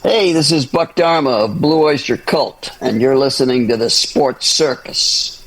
Hey, this is Buck Dharma of Blue Oyster Cult, and you're listening to the Sports Circus.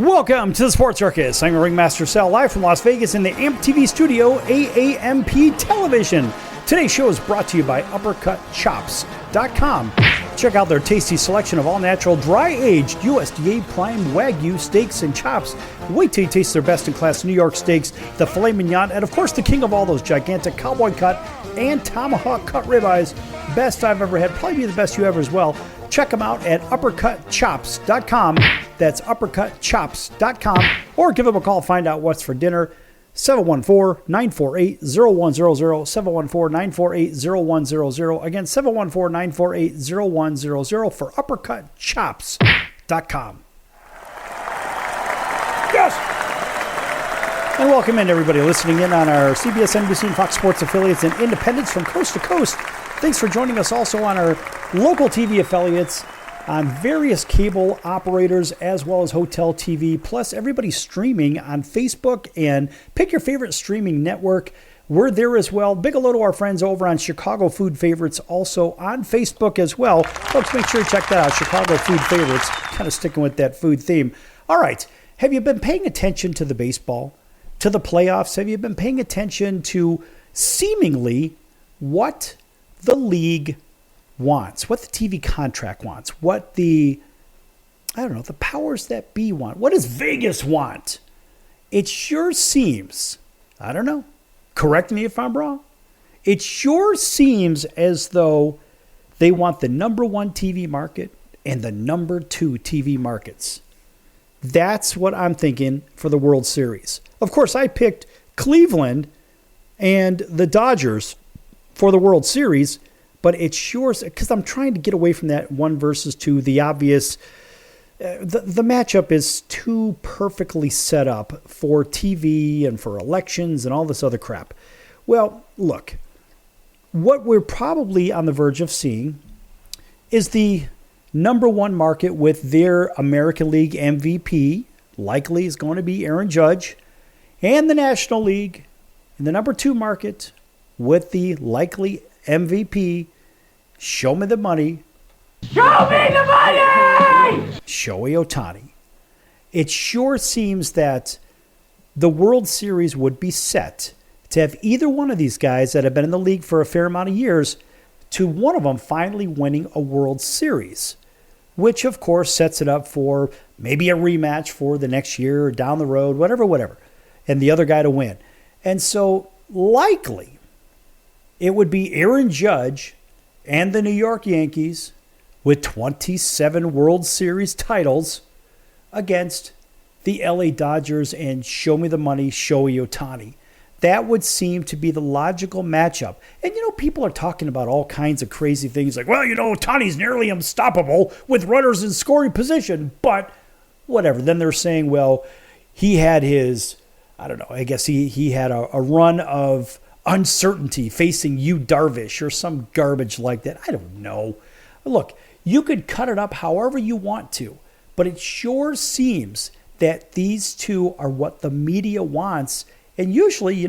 Welcome to the Sports Circus. I'm Ringmaster Sal, live from Las Vegas in the AMP TV studio, AAMP Television. Today's show is brought to you by UppercutChops.com. Check out their tasty selection of all-natural, dry-aged USDA Prime Wagyu steaks and chops. Wait till you taste their best-in-class New York steaks, the filet mignon, and of course the king of all those gigantic cowboy cut and tomahawk cut ribeyes. Best I've ever had, probably be the best you ever as well. Check them out at UppercutChops.com. That's UppercutChops.com. Or give them a call, find out what's for dinner. 714-948-0100. 714-948-0100. Again, 714-948-0100 for UppercutChops.com. Yes! And welcome in, everybody listening in on our CBS, NBC, and Fox Sports affiliates and independents from coast to coast. Thanks for joining us also on our local TV affiliates, on various cable operators, as well as hotel TV, plus everybody streaming on Facebook, and pick your favorite streaming network. We're there as well. Big hello to our friends over on Chicago Food Favorites, also on Facebook as well. Folks, make sure you check that out, Chicago Food Favorites, kind of sticking with that food theme. All right, have you been paying attention to the baseball, to the playoffs? Have you been paying attention to seemingly what the league wants, what the TV contract wants, what the powers that be want? What does Vegas want? It sure seems, I don't know, correct me if I'm wrong, it sure seems as though they want the number one TV market and the number two TV markets. That's what I'm thinking for the World Series. Of course, I picked Cleveland and the Dodgers for the World Series, but it sure, because I'm trying to get away from that 1 versus 2, the obvious, the matchup is too perfectly set up for TV and for elections and all this other crap. Well, look, what we're probably on the verge of seeing is the number one market with their American League MVP, likely is going to be Aaron Judge, and the National League in the number two market with the likely MVP, show me the money. Show me the money! Shohei Ohtani. It sure seems that the World Series would be set to have either one of these guys that have been in the league for a fair amount of years to one of them finally winning a World Series, which of course sets it up for maybe a rematch for the next year or down the road, whatever, and the other guy to win. And so likely it would be Aaron Judge and the New York Yankees with 27 World Series titles against the LA Dodgers and show me the money, Shohei Ohtani. That would seem to be the logical matchup. And, people are talking about all kinds of crazy things like, well, Ohtani's nearly unstoppable with runners in scoring position, but whatever. Then they're saying, well, he had his, I guess he had a run of uncertainty facing Yu Darvish or some garbage like that. I don't know. Look, you could cut it up however you want to, but it sure seems that these two are what the media wants. And usually,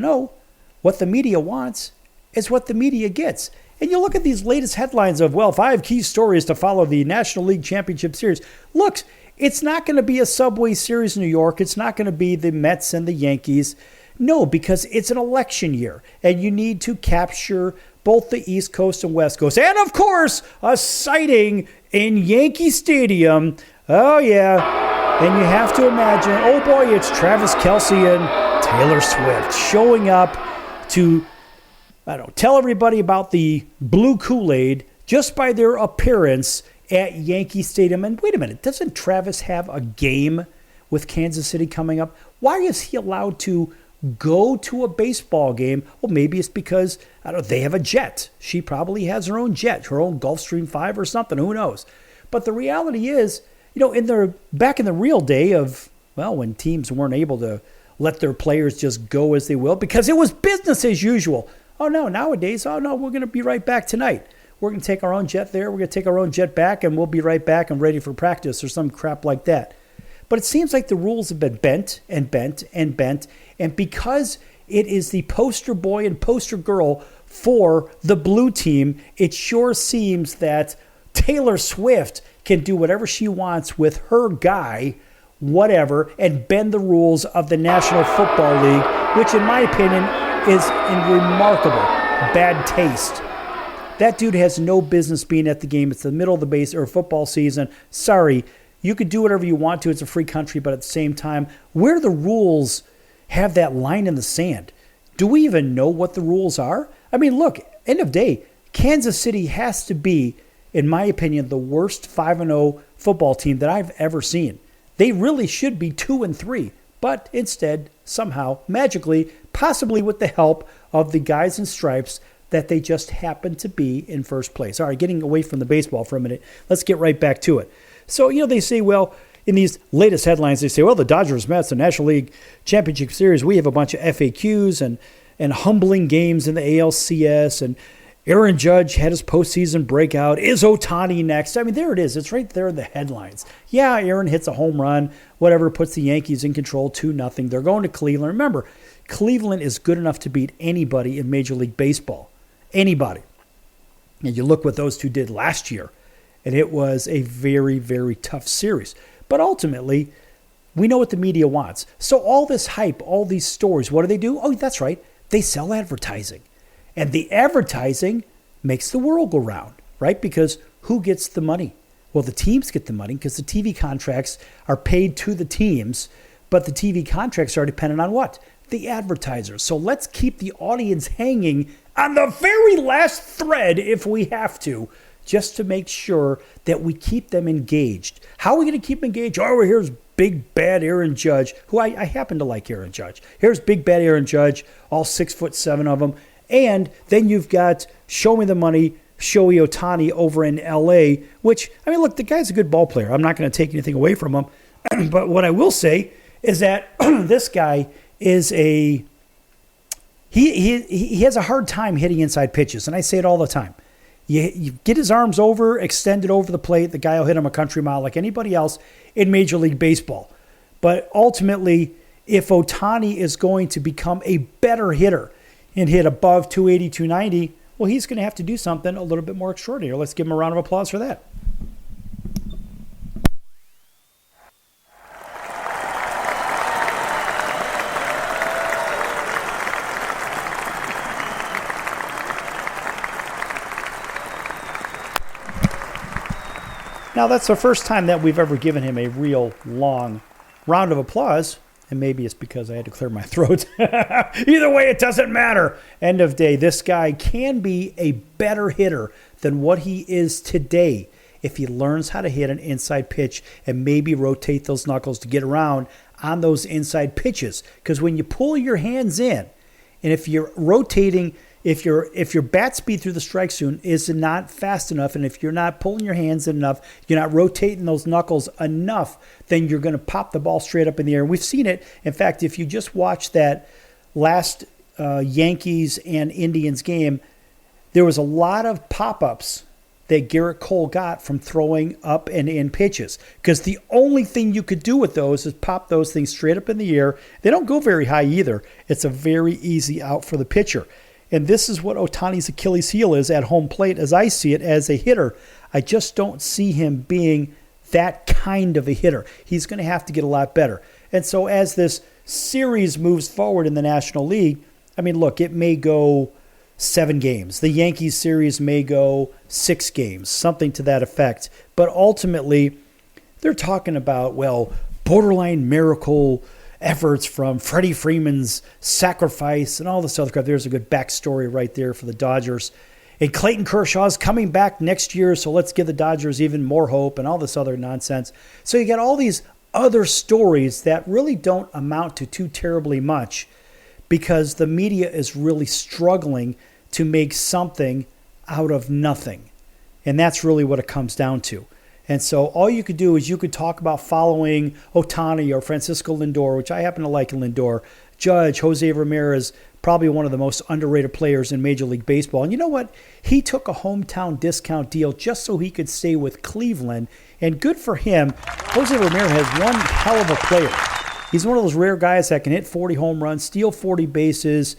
what the media wants is what the media gets. And you look at these latest headlines of, 5 key stories to follow the National League Championship Series. Look, it's not going to be a Subway Series in New York. It's not going to be the Mets and the Yankees. No, because it's an election year, and you need to capture both the East Coast and West Coast. And, of course, a sighting in Yankee Stadium. Oh, yeah. And you have to imagine, oh, boy, it's Travis Kelce and Taylor Swift showing up to, tell everybody about the blue Kool-Aid just by their appearance at Yankee Stadium. And wait a minute, doesn't Travis have a game with Kansas City coming up? Why is he allowed to go to a baseball game. Well, maybe it's because, I don't know, they have a jet. She probably has her own jet, her own Gulfstream 5 or something. Who knows? But the reality is, back in the real day of, well, when teams weren't able to let their players just go as they will because it was business as usual. Oh, no, nowadays, we're going to be right back tonight. We're going to take our own jet there. We're going to take our own jet back, and we'll be right back and ready for practice or some crap like that. But it seems like the rules have been bent and bent and bent. And because it is the poster boy and poster girl for the blue team, it sure seems that Taylor Swift can do whatever she wants with her guy, whatever, and bend the rules of the National Football League, which in my opinion is in remarkable bad taste. That dude has no business being at the game. It's the middle of the base or football season. Sorry, you could do whatever you want to. It's a free country, but at the same time, where do the rules have that line in the sand? Do we even know what the rules are? I mean, look, end of day, Kansas City has to be, in my opinion, the worst 5-0 football team that I've ever seen. They really should be 2-3, but instead, somehow, magically, possibly with the help of the guys in stripes, that they just happen to be in first place. All right, getting away from the baseball for a minute, let's get right back to it. So, they say, well, in these latest headlines, they say, well, the Dodgers Mets, the National League Championship Series, we have a bunch of FAQs and humbling games in the ALCS, and Aaron Judge had his postseason breakout. Is Ohtani next? I mean, there it is. It's right there in the headlines. Yeah, Aaron hits a home run, whatever, puts the Yankees in control 2-0. They're going to Cleveland. Remember, Cleveland is good enough to beat anybody in Major League Baseball. Anybody. And you look what those two did last year, and it was a very, very tough series. But ultimately, we know what the media wants. So all this hype, all these stories, what do? Oh, that's right. They sell advertising. And the advertising makes the world go round, right? Because who gets the money? Well, the teams get the money because the TV contracts are paid to the teams, but the TV contracts are dependent on what? The advertisers. So let's keep the audience hanging on the very last thread if we have to, just to make sure that we keep them engaged. How are we going to keep them engaged? Oh, here's big bad Aaron Judge, who I happen to like Aaron Judge. Here's big bad Aaron Judge, all 6'7" of them. And then you've got Show Me the Money, Shohei Ohtani over in L.A., which, I mean, look, the guy's a good ball player. I'm not going to take anything away from him. But what I will say is that this guy is he has a hard time hitting inside pitches, and I say it all the time. You get his arms extended over the plate, the guy will hit him a country mile like anybody else in Major League Baseball. But ultimately, if Ohtani is going to become a better hitter and hit above 280, 290, well, he's going to have to do something a little bit more extraordinary. Let's give him a round of applause for that. Now, that's the first time that we've ever given him a real long round of applause, and maybe it's because I had to clear my throat. Either way, it doesn't matter. End of day, this guy can be a better hitter than what he is today if he learns how to hit an inside pitch and maybe rotate those knuckles to get around on those inside pitches. Because when you pull your hands in, and if you're rotating, if your bat speed through the strike zone is not fast enough, and if you're not pulling your hands in enough, you're not rotating those knuckles enough, then you're going to pop the ball straight up in the air. And we've seen it. In fact, if you just watch that last Yankees and Indians game, there was a lot of pop-ups that Garrett Cole got from throwing up and in pitches, because the only thing you could do with those is pop those things straight up in the air. They don't go very high either. It's a very easy out for the pitcher. And this is what Ohtani's Achilles heel is at home plate, as I see it, as a hitter. I just don't see him being that kind of a hitter. He's going to have to get a lot better. And so as this series moves forward in the National League, I mean, look, it may go 7 games. The Yankees series may go 6 games, something to that effect. But ultimately, they're talking about, well, borderline miracle efforts from Freddie Freeman's sacrifice and all this other crap. There's a good backstory right there for the Dodgers. And Clayton Kershaw's coming back next year, so let's give the Dodgers even more hope and all this other nonsense. So you got all these other stories that really don't amount to too terribly much. because the media is really struggling to make something out of nothing. And that's really what it comes down to. And so all you could do is you could talk about following Ohtani or Francisco Lindor, which I happen to like Lindor, Judge, Jose Ramirez, probably one of the most underrated players in Major League Baseball. And you know what? He took a hometown discount deal just so he could stay with Cleveland. And good for him. Jose Ramirez has one hell of a player. He's one of those rare guys that can hit 40 home runs, steal 40 bases,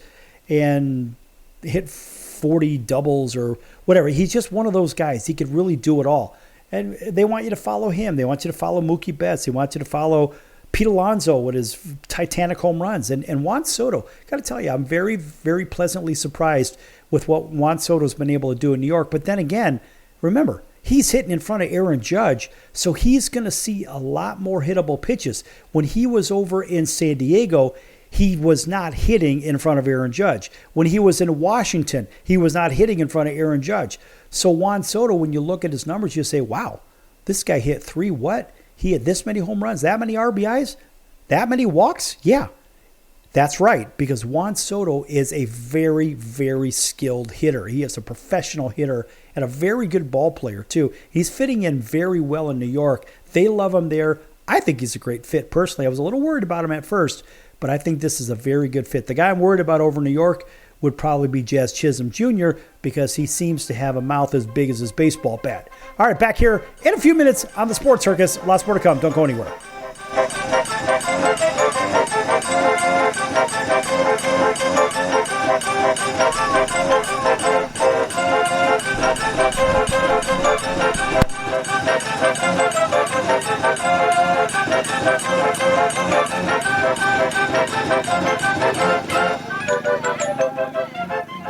and hit 40 doubles or whatever. He's just one of those guys. He could really do it all. And they want you to follow him. They want you to follow Mookie Betts. They want you to follow Pete Alonso with his titanic home runs. And Juan Soto, got to tell you, I'm very, very pleasantly surprised with what Juan Soto's been able to do in New York. But then again, remember, he's hitting in front of Aaron Judge, so he's going to see a lot more hittable pitches. When he was over in San Diego, he was not hitting in front of Aaron Judge. When he was in Washington, he was not hitting in front of Aaron Judge. So Juan Soto, when you look at his numbers, you say, wow, this guy hit three what? He had this many home runs, that many RBIs, that many walks? Yeah, that's right, because Juan Soto is a very, very skilled hitter. He is a professional hitter and a very good ball player, too. He's fitting in very well in New York. They love him there. I think he's a great fit, personally. I was a little worried about him at first, but I think this is a very good fit. The guy I'm worried about over New York would probably be Jazz Chisholm Jr. because he seems to have a mouth as big as his baseball bat. All right, back here in a few minutes on the Sports Circus. Lots more to come. Don't go anywhere.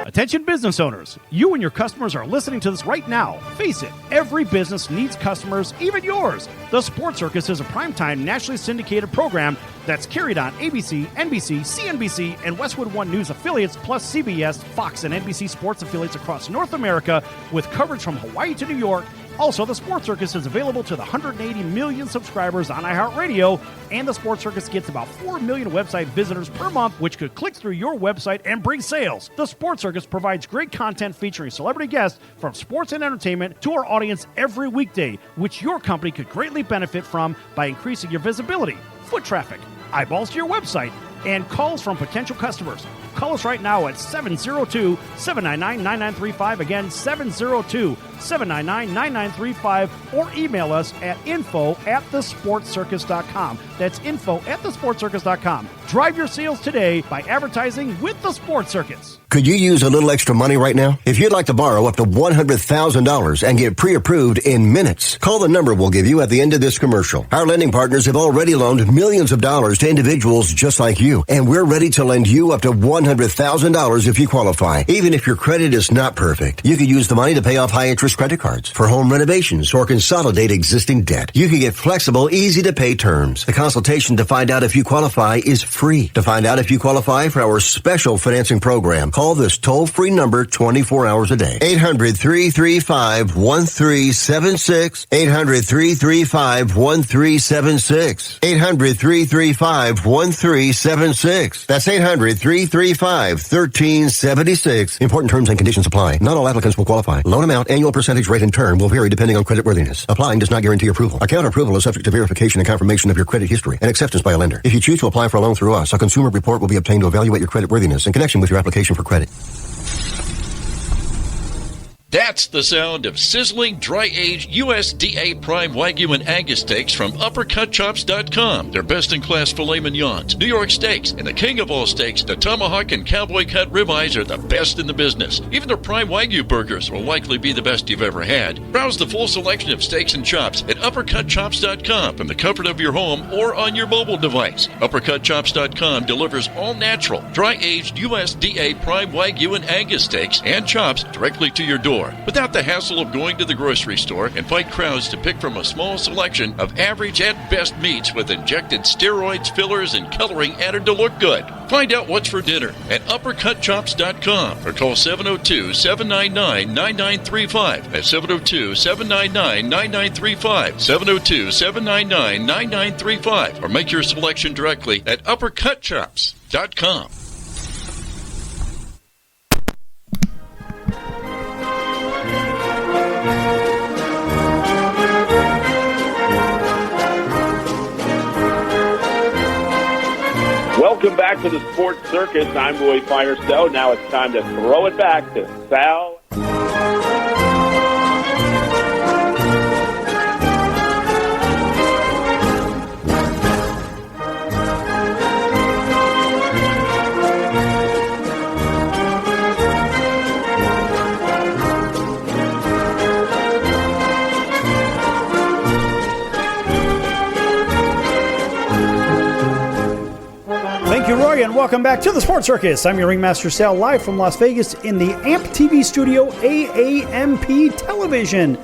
Attention business owners, you and your customers are listening to this right now. Face it, every business needs customers, even yours. The Sports Circus is a primetime nationally syndicated program that's carried on ABC, NBC, CNBC, and Westwood One News affiliates, plus CBS, Fox, and NBC sports affiliates across North America with coverage from Hawaii to New York. Also, the Sports Circus is available to the 180 million subscribers on iHeartRadio, and the Sports Circus gets about 4 million website visitors per month, which could click through your website and bring sales. The Sports Circus provides great content featuring celebrity guests from sports and entertainment to our audience every weekday, which your company could greatly benefit from by increasing your visibility, foot traffic, eyeballs to your website, and calls from potential customers. Call us right now at 702-799-9935. Again, 702-799-9935. Or email us at info@thesportscircus.com. That's info@thesportscircus.com. Drive your sales today by advertising with the Sports Circus. Could you use a little extra money right now? If you'd like to borrow up to $100,000 and get pre-approved in minutes, call the number we'll give you at the end of this commercial. Our lending partners have already loaned millions of dollars to individuals just like you, and we're ready to lend you up to $100,000 if you qualify. Even if your credit is not perfect, you could use the money to pay off high-interest credit cards, for home renovations, or consolidate existing debt. You can get flexible, easy-to-pay terms. The consultation to find out if you qualify is free. To find out if you qualify for our special financing program, call this toll-free number 24 hours a day. 800-335-1376. 800-335-1376. 800-335-1376. That's 800-335-1376. Important terms and conditions apply. Not all applicants will qualify. Loan amount, annual percentage rate, and term will vary depending on creditworthiness. Applying does not guarantee approval. Account approval is subject to verification and confirmation of your credit history and acceptance by a lender. If you choose to apply for a loan through us, a consumer report will be obtained to evaluate your creditworthiness in connection with your application for credit. That's the sound of sizzling, dry-aged USDA Prime Wagyu and Angus steaks from UpperCutChops.com. Their best-in-class filet mignons, New York steaks, and the king of all steaks, the tomahawk and cowboy cut ribeyes are the best in the business. Even their Prime Wagyu burgers will likely be the best you've ever had. Browse the full selection of steaks and chops at UpperCutChops.com from the comfort of your home or on your mobile device. UpperCutChops.com delivers all-natural, dry-aged USDA Prime Wagyu and Angus steaks and chops directly to your door, without the hassle of going to the grocery store and fight crowds to pick from a small selection of average at best meats with injected steroids, fillers, and coloring added to look good. Find out what's for dinner at UpperCutChops.com or call 702-799-9935. That's 702-799-9935. 702-799-9935. Or make your selection directly at UpperCutChops.com. back to the Sports Circus. I'm Roy Firestone. Now it's time to throw it back to Sal. Thank you, Roy, and welcome back to the Sports Circus. I'm your Ringmaster Sal, live from Las Vegas in the AMP TV studio, AAMP Television.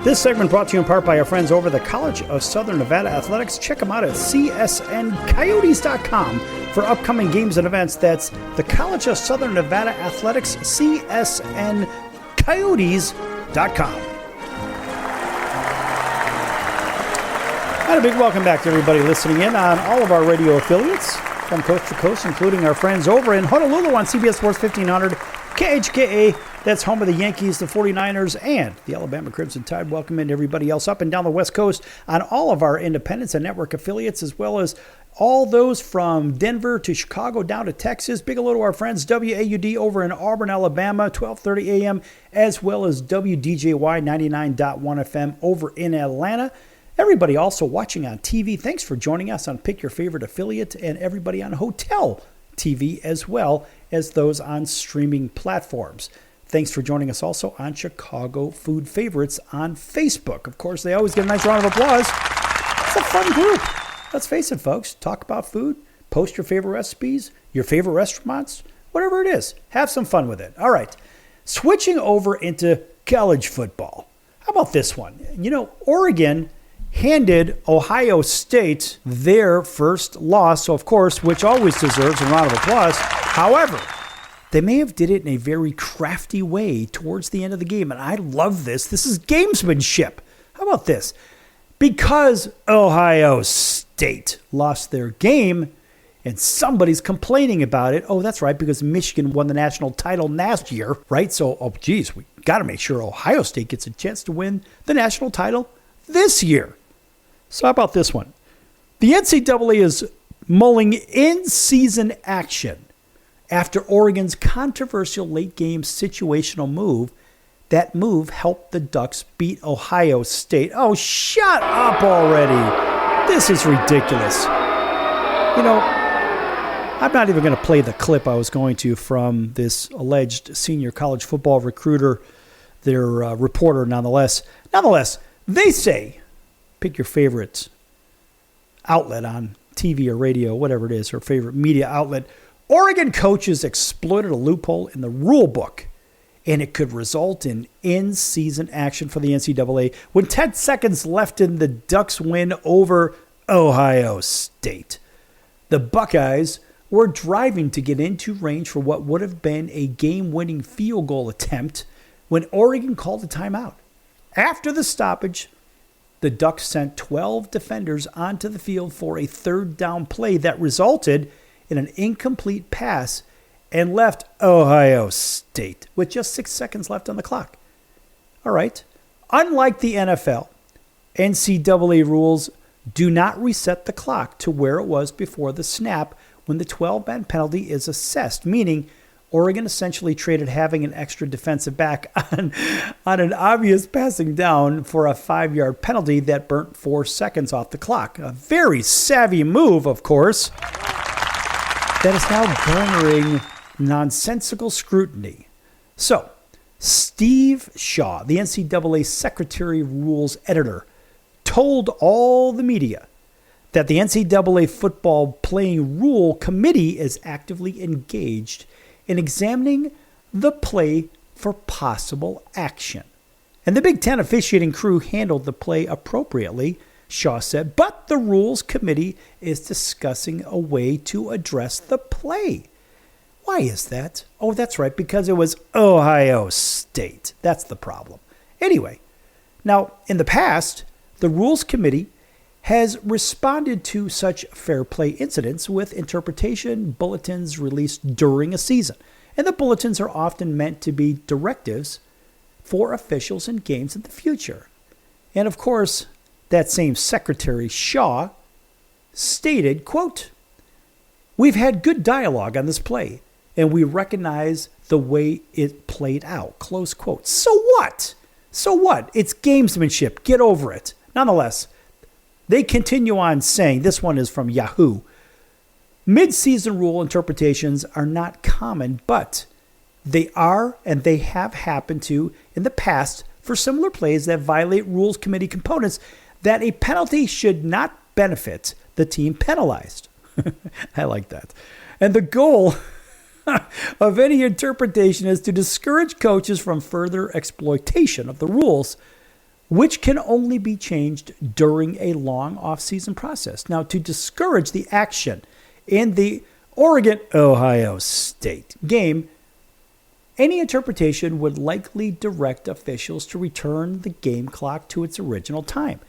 This segment brought to you in part by our friends over the College of Southern Nevada Athletics. Check them out at csncoyotes.com for upcoming games and events. That's the College of Southern Nevada Athletics, csncoyotes.com. And a big welcome back to everybody listening in on all of our radio affiliates from coast to coast, including our friends over in Honolulu on CBS Sports 1500, KHKA, that's home of the Yankees, the 49ers, and the Alabama Crimson Tide. Welcome in to everybody else up and down the West Coast on all of our independents and network affiliates, as well as all those from Denver to Chicago down to Texas. Big hello to our friends WAUD over in Auburn, Alabama, 1230 a.m., as well as WDJY 99.1 FM over in Atlanta. Everybody also watching on TV, thanks for joining us on Pick Your Favorite Affiliate, and everybody on Hotel TV, as well as those on streaming platforms. Thanks for joining us also on Chicago Food Favorites on Facebook. Of course, they always get a nice round of applause. It's a fun group. Let's face it, folks. Talk about food, post your favorite recipes, your favorite restaurants, whatever it is. Have some fun with it. All right. Switching over into college football. How about this one? You know, Oregon handed Ohio State their first loss, so of course, which always deserves a round of applause. However, they may have did it in a very crafty way towards the end of the game, and I love this. This is gamesmanship. How about this? Because Ohio State lost their game, and somebody's complaining about it. Oh, that's right, because Michigan won the national title last year, right? So, we got to make sure Ohio State gets a chance to win the national title this year. So how about this one? The NCAA is mulling in-season action after Oregon's controversial late-game situational move. That move helped the Ducks beat Ohio State. Oh, shut up already. This is ridiculous. You know, I'm not even going to play the clip I was going to from this alleged senior college football recruiter, their reporter nonetheless. Nonetheless, they say, pick your favorite outlet on TV or radio, whatever it is, or favorite media outlet. Oregon coaches exploited a loophole in the rule book, and it could result in in-season action for the NCAA when 10 seconds left in the Ducks win over Ohio State. The Buckeyes were driving to get into range for what would have been a game-winning field goal attempt when Oregon called a timeout. After the stoppage, the Ducks sent 12 defenders onto the field for a third down play that resulted in an incomplete pass and left Ohio State with just 6 seconds left on the clock. All right. Unlike the NFL, NCAA rules do not reset the clock to where it was before the snap when the 12-man penalty is assessed, meaning Oregon essentially traded having an extra defensive back on an obvious passing down for a 5-yard penalty that burnt 4 seconds off the clock. A very savvy move, of course, that is now garnering nonsensical scrutiny. So, Steve Shaw, the NCAA Secretary Rules Editor, told all the media that the NCAA Football Playing Rule Committee is actively engaged in examining the play for possible action. And the Big Ten officiating crew handled the play appropriately, Shaw said, but the Rules Committee is discussing a way to address the play. Why is that? Oh, that's right, because it was Ohio State. That's the problem. Anyway, now, in the past, the Rules Committee has responded to such fair play incidents with interpretation bulletins released during a season. And the bulletins are often meant to be directives for officials in games in the future. And of course, that same Secretary Shaw stated, quote, We've had good dialogue on this play, and we recognize the way it played out. Close quote. So what? So what? It's gamesmanship. Get over it. Nonetheless, they continue on saying, this one is from Yahoo, mid-season rule interpretations are not common, but they are and they have happened to in the past for similar plays that violate rules committee components that a penalty should not benefit the team penalized. I like that. And the goal of any interpretation is to discourage coaches from further exploitation of the rules, which can only be changed during a long off-season process. Now, to discourage the action in the Oregon-Ohio State game, any interpretation would likely direct officials to return the game clock to its original time.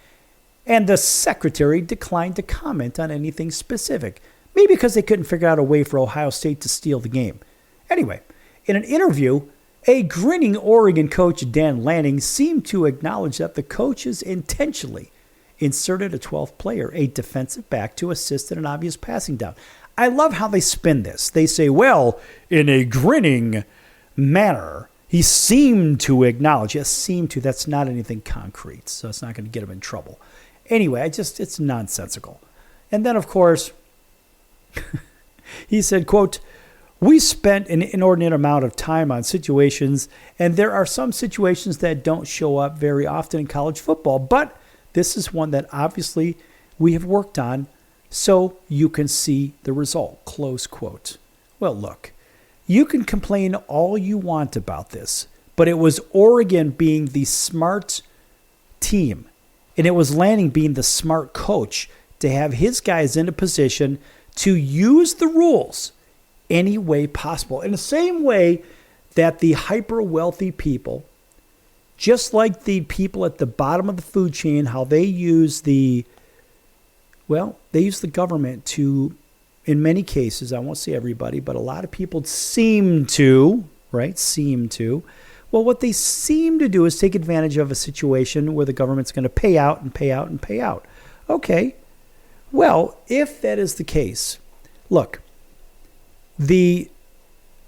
And the secretary declined to comment on anything specific, maybe because they couldn't figure out a way for Ohio State to steal the game. Anyway, in an interview, a grinning Oregon coach, Dan Lanning, seemed to acknowledge that the coaches intentionally inserted a 12th player, a defensive back, to assist in an obvious passing down. I love how they spin this. They say, well, in a grinning manner, he seemed to acknowledge. Yes, seemed to. That's not anything concrete, so it's not going to get him in trouble. Anyway, it's nonsensical. And then, of course, he said, quote, we spent an inordinate amount of time on situations, and there are some situations that don't show up very often in college football, but this is one that obviously we have worked on, so you can see the result, close quote. Well, look, you can complain all you want about this, but it was Oregon being the smart team, and it was Lanning being the smart coach to have his guys in a position to use the rules any way possible. In the same way that the hyper-wealthy people, just like the people at the bottom of the food chain, how they use they use the government to, in many cases, I won't say everybody, but a lot of people seem to. Well, what they seem to do is take advantage of a situation where the government's going to pay out and pay out and pay out. Okay, well, if that is the case, look, the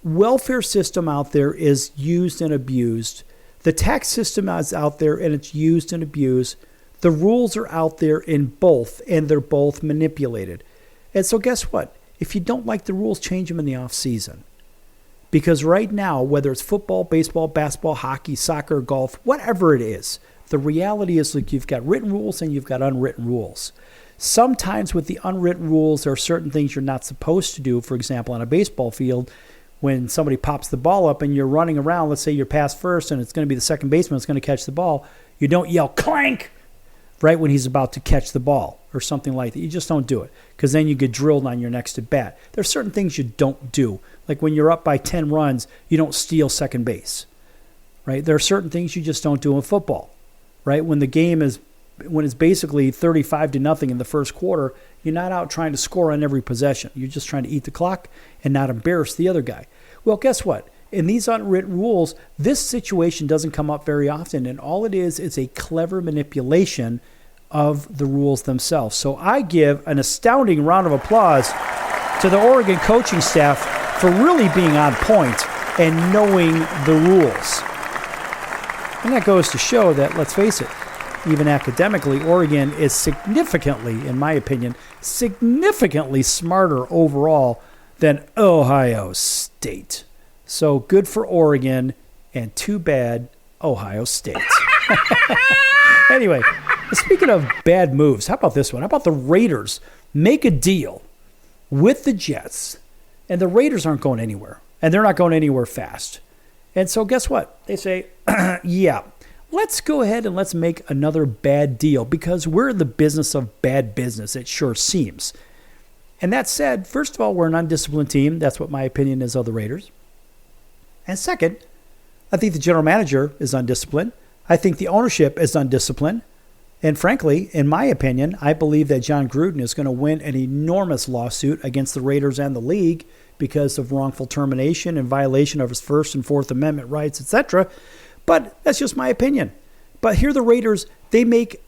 welfare system out there is used and abused. The tax system is out there and it's used and abused. The rules are out there in both, and they're both manipulated. And so guess what? If you don't like the rules, change them in the off season. Because right now, whether it's football, baseball, basketball, hockey, soccer, golf, whatever it is, the reality is like you've got written rules and you've got unwritten rules. Sometimes with the unwritten rules, there are certain things you're not supposed to do. For example, on a baseball field, when somebody pops the ball up and you're running around, let's say you're past first and it's going to be the second baseman that's going to catch the ball, you don't yell clank right when he's about to catch the ball or something like that. You just don't do it, because then you get drilled on your next at bat. There are certain things you don't do. Like when you're up by 10 runs, you don't steal second base, right? There are certain things you just don't do in football, right? When it's basically 35-0 in the first quarter, you're not out trying to score on every possession. You're just trying to eat the clock and not embarrass the other guy. Well, guess what? In these unwritten rules, this situation doesn't come up very often, and all it is a clever manipulation of the rules themselves. So I give an astounding round of applause to the Oregon coaching staff for really being on point and knowing the rules. And that goes to show that, let's face it, even academically, Oregon is significantly, in my opinion, significantly smarter overall than Ohio State. So good for Oregon, and too bad Ohio State. Anyway, speaking of bad moves, how about this one? How about the Raiders make a deal with the Jets, and the Raiders aren't going anywhere, and they're not going anywhere fast. And so guess what? They say, yeah, let's go ahead and let's make another bad deal, because we're in the business of bad business, it sure seems. And that said, first of all, we're an undisciplined team. That's what my opinion is of the Raiders. And second, I think the general manager is undisciplined. I think the ownership is undisciplined. And frankly, in my opinion, I believe that John Gruden is going to win an enormous lawsuit against the Raiders and the league because of wrongful termination and violation of his First and Fourth Amendment rights, etc. But that's just my opinion. But here the Raiders, they make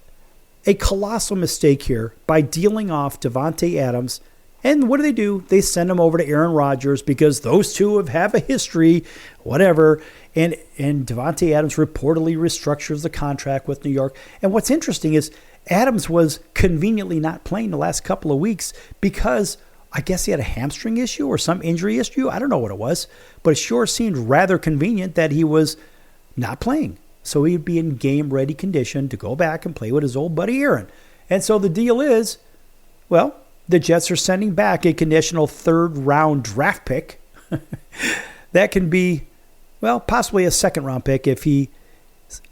a colossal mistake here by dealing off Devontae Adams And what do? They send him over to Aaron Rodgers because those two have a history, whatever. And Davante Adams reportedly restructures the contract with New York. And what's interesting is Adams was conveniently not playing the last couple of weeks because I guess he had a hamstring issue or some injury issue. I don't know what it was, but it sure seemed rather convenient that he was not playing. So he'd be in game-ready condition to go back and play with his old buddy Aaron. And so the deal is, well, the Jets are sending back a conditional third-round draft pick. That can be, well, possibly a second-round pick if he's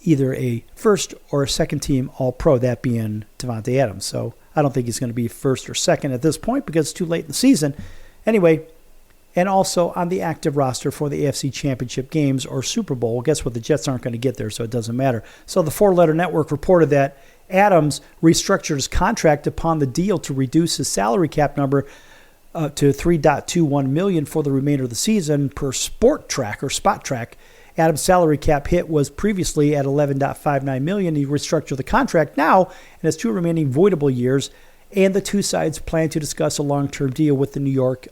either a first or a second-team All-Pro, that being Davante Adams. So I don't think he's going to be first or second at this point because it's too late in the season. Anyway, and also on the active roster for the AFC Championship games or Super Bowl. Guess what? The Jets aren't going to get there, so it doesn't matter. So the Four-Letter Network reported that Adams restructured his contract upon the deal to reduce his salary cap number to $3.21 million for the remainder of the season per Spot Track. Adams' salary cap hit was previously at $11.59 million. He restructured the contract now and has 2 remaining voidable years. And the two sides plan to discuss a long-term deal with the New York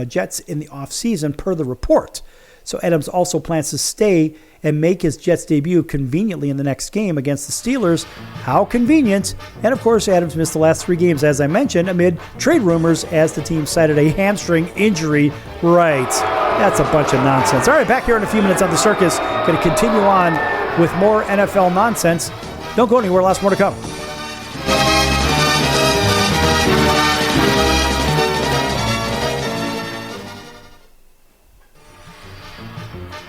Jets in the offseason, per the report. So Adams also plans to stay and make his Jets debut conveniently in the next game against the Steelers. How convenient. And, of course, Adams missed the last 3 games, as I mentioned, amid trade rumors as the team cited a hamstring injury. Right. That's a bunch of nonsense. All right, back here in a few minutes on The Circus. Going to continue on with more NFL nonsense. Don't go anywhere. Lots more to come.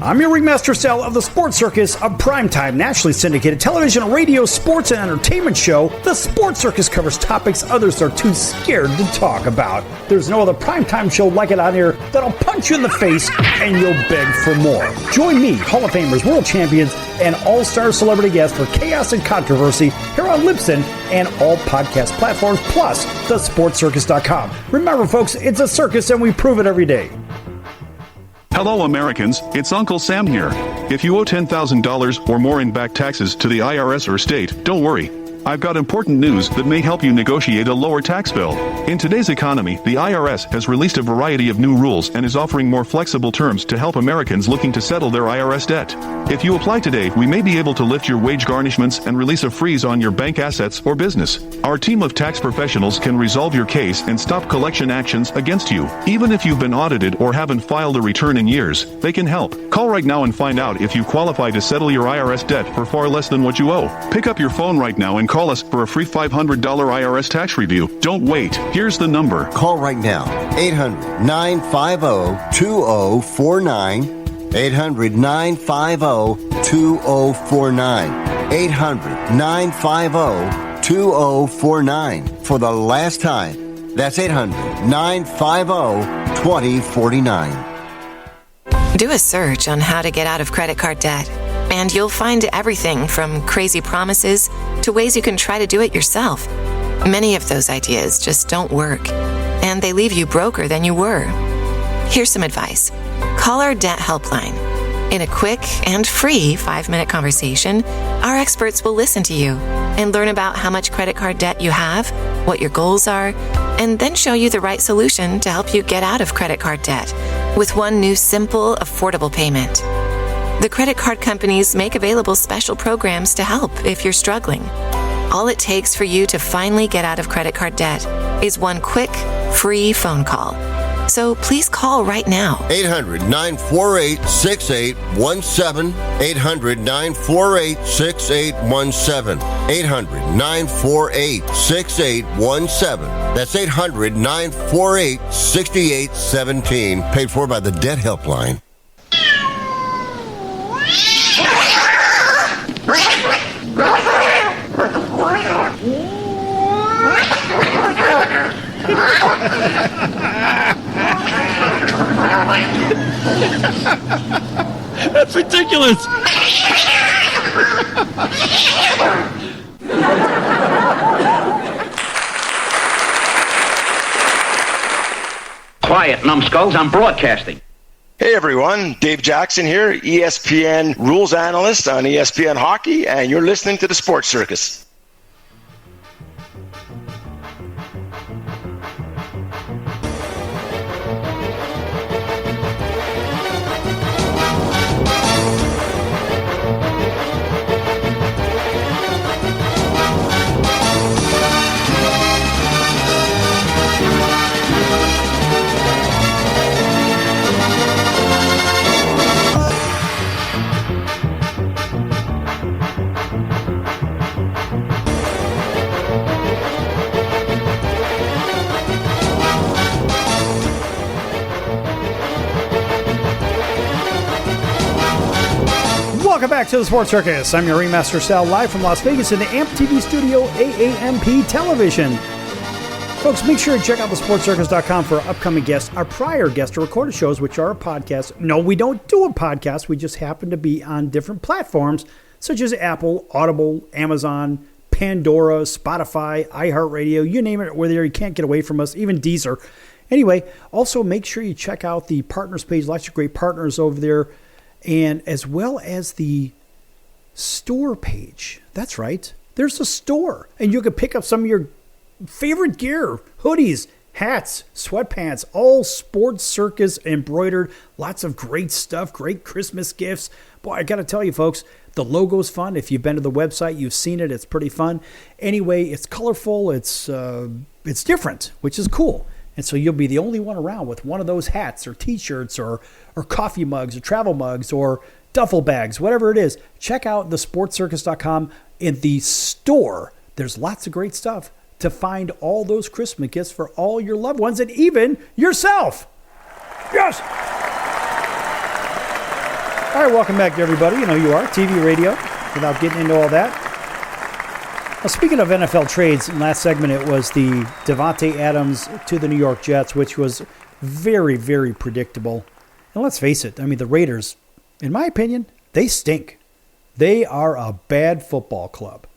I'm your Ringmaster Sal of the Sports Circus, a primetime, nationally syndicated television, radio, sports, and entertainment show. The Sports Circus covers topics others are too scared to talk about. There's no other primetime show like it out here that'll punch you in the face and you'll beg for more. Join me, Hall of Famers, world champions, and all-star celebrity guests for chaos and controversy here on Libsyn and all podcast platforms, plus thesportscircus.com. Remember, folks, it's a circus and we prove it every day. Hello Americans, it's Uncle Sam here. If you owe $10,000 or more in back taxes to the IRS or state, don't worry. I've got important news that may help you negotiate a lower tax bill. In today's economy, the IRS has released a variety of new rules and is offering more flexible terms to help Americans looking to settle their IRS debt. If you apply today, we may be able to lift your wage garnishments and release a freeze on your bank assets or business. Our team of tax professionals can resolve your case and stop collection actions against you. Even if you've been audited or haven't filed a return in years, they can help. Call right now and find out if you qualify to settle your IRS debt for far less than what you owe. Pick up your phone right now and call us for a free $500 IRS tax review. Don't wait. Here's the number. Call right now. 800-950-2049. 800-950-2049. 800-950-2049. For the last time. That's 800-950-2049. Do a search on how to get out of credit card debt, and you'll find everything from crazy promises to ways you can try to do it yourself. Many of those ideas just don't work, and they leave you broker than you were. Here's some advice. Call our debt helpline. In a quick and free 5-minute conversation, our experts will listen to you and learn about how much credit card debt you have, what your goals are, and then show you the right solution to help you get out of credit card debt with one new simple, affordable payment. The credit card companies make available special programs to help if you're struggling. All it takes for you to finally get out of credit card debt is one quick, free phone call. So please call right now. 800-948-6817. 800-948-6817. 800-948-6817. That's 800-948-6817. Paid for by the Debt Helpline. That's ridiculous. Quiet, numbskulls, I'm broadcasting. Hey everyone, Dave Jackson here, ESPN rules analyst on ESPN Hockey, and you're listening to the Sports Circus. Welcome back to the Sports Circus. I'm your Ringmaster Sal, live from Las Vegas in the AMP TV studio, AAMP Television. Folks, make sure to check out thesportscircus.com for our upcoming guests, our prior guests, or recorded shows, which are a podcast. No, we don't do a podcast. We just happen to be on different platforms, such as Apple, Audible, Amazon, Pandora, Spotify, iHeartRadio, you name it, where there you can't get away from us, even Deezer. Anyway, also make sure you check out the partners page. Lots of great partners over there, and as well as the store page. That's right. There's a store, and you can pick up some of your favorite gear, hoodies, hats, sweatpants, all Sports Circus embroidered. Lots of great stuff, great Christmas gifts. Boy, I got to tell you, folks, the logo's fun. If you've been to the website, you've seen it. It's pretty fun. Anyway, it's colorful. It's different, which is cool. And so you'll be the only one around with one of those hats or T-shirts or coffee mugs or travel mugs or duffel bags, whatever it is. Check out thesportscircus.com. In the store, there's lots of great stuff to find all those Christmas gifts for all your loved ones and even yourself. Yes! All right, welcome back to everybody. You know who you are, TV, radio, without getting into all that. Well, speaking of NFL trades, in last segment it was the Davante Adams to the New York Jets, which was very, very predictable. And let's face it, I mean, the Raiders, in my opinion, they stink. They are a bad football club.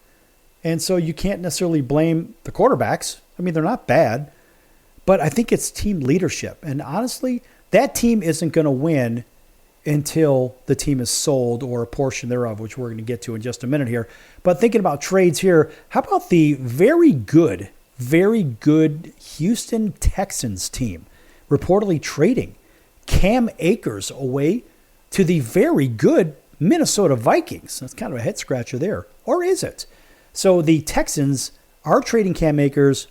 And so you can't necessarily blame the quarterbacks. I mean, they're not bad. But I think it's team leadership. And honestly, that team isn't going to win until the team is sold or a portion thereof, which we're going to get to in just a minute here. But thinking about trades here, how about the very good Houston Texans team reportedly trading Cam Akers away to the very good Minnesota Vikings? That's kind of a head scratcher there. Or is it? So the Texans are trading Cam Akers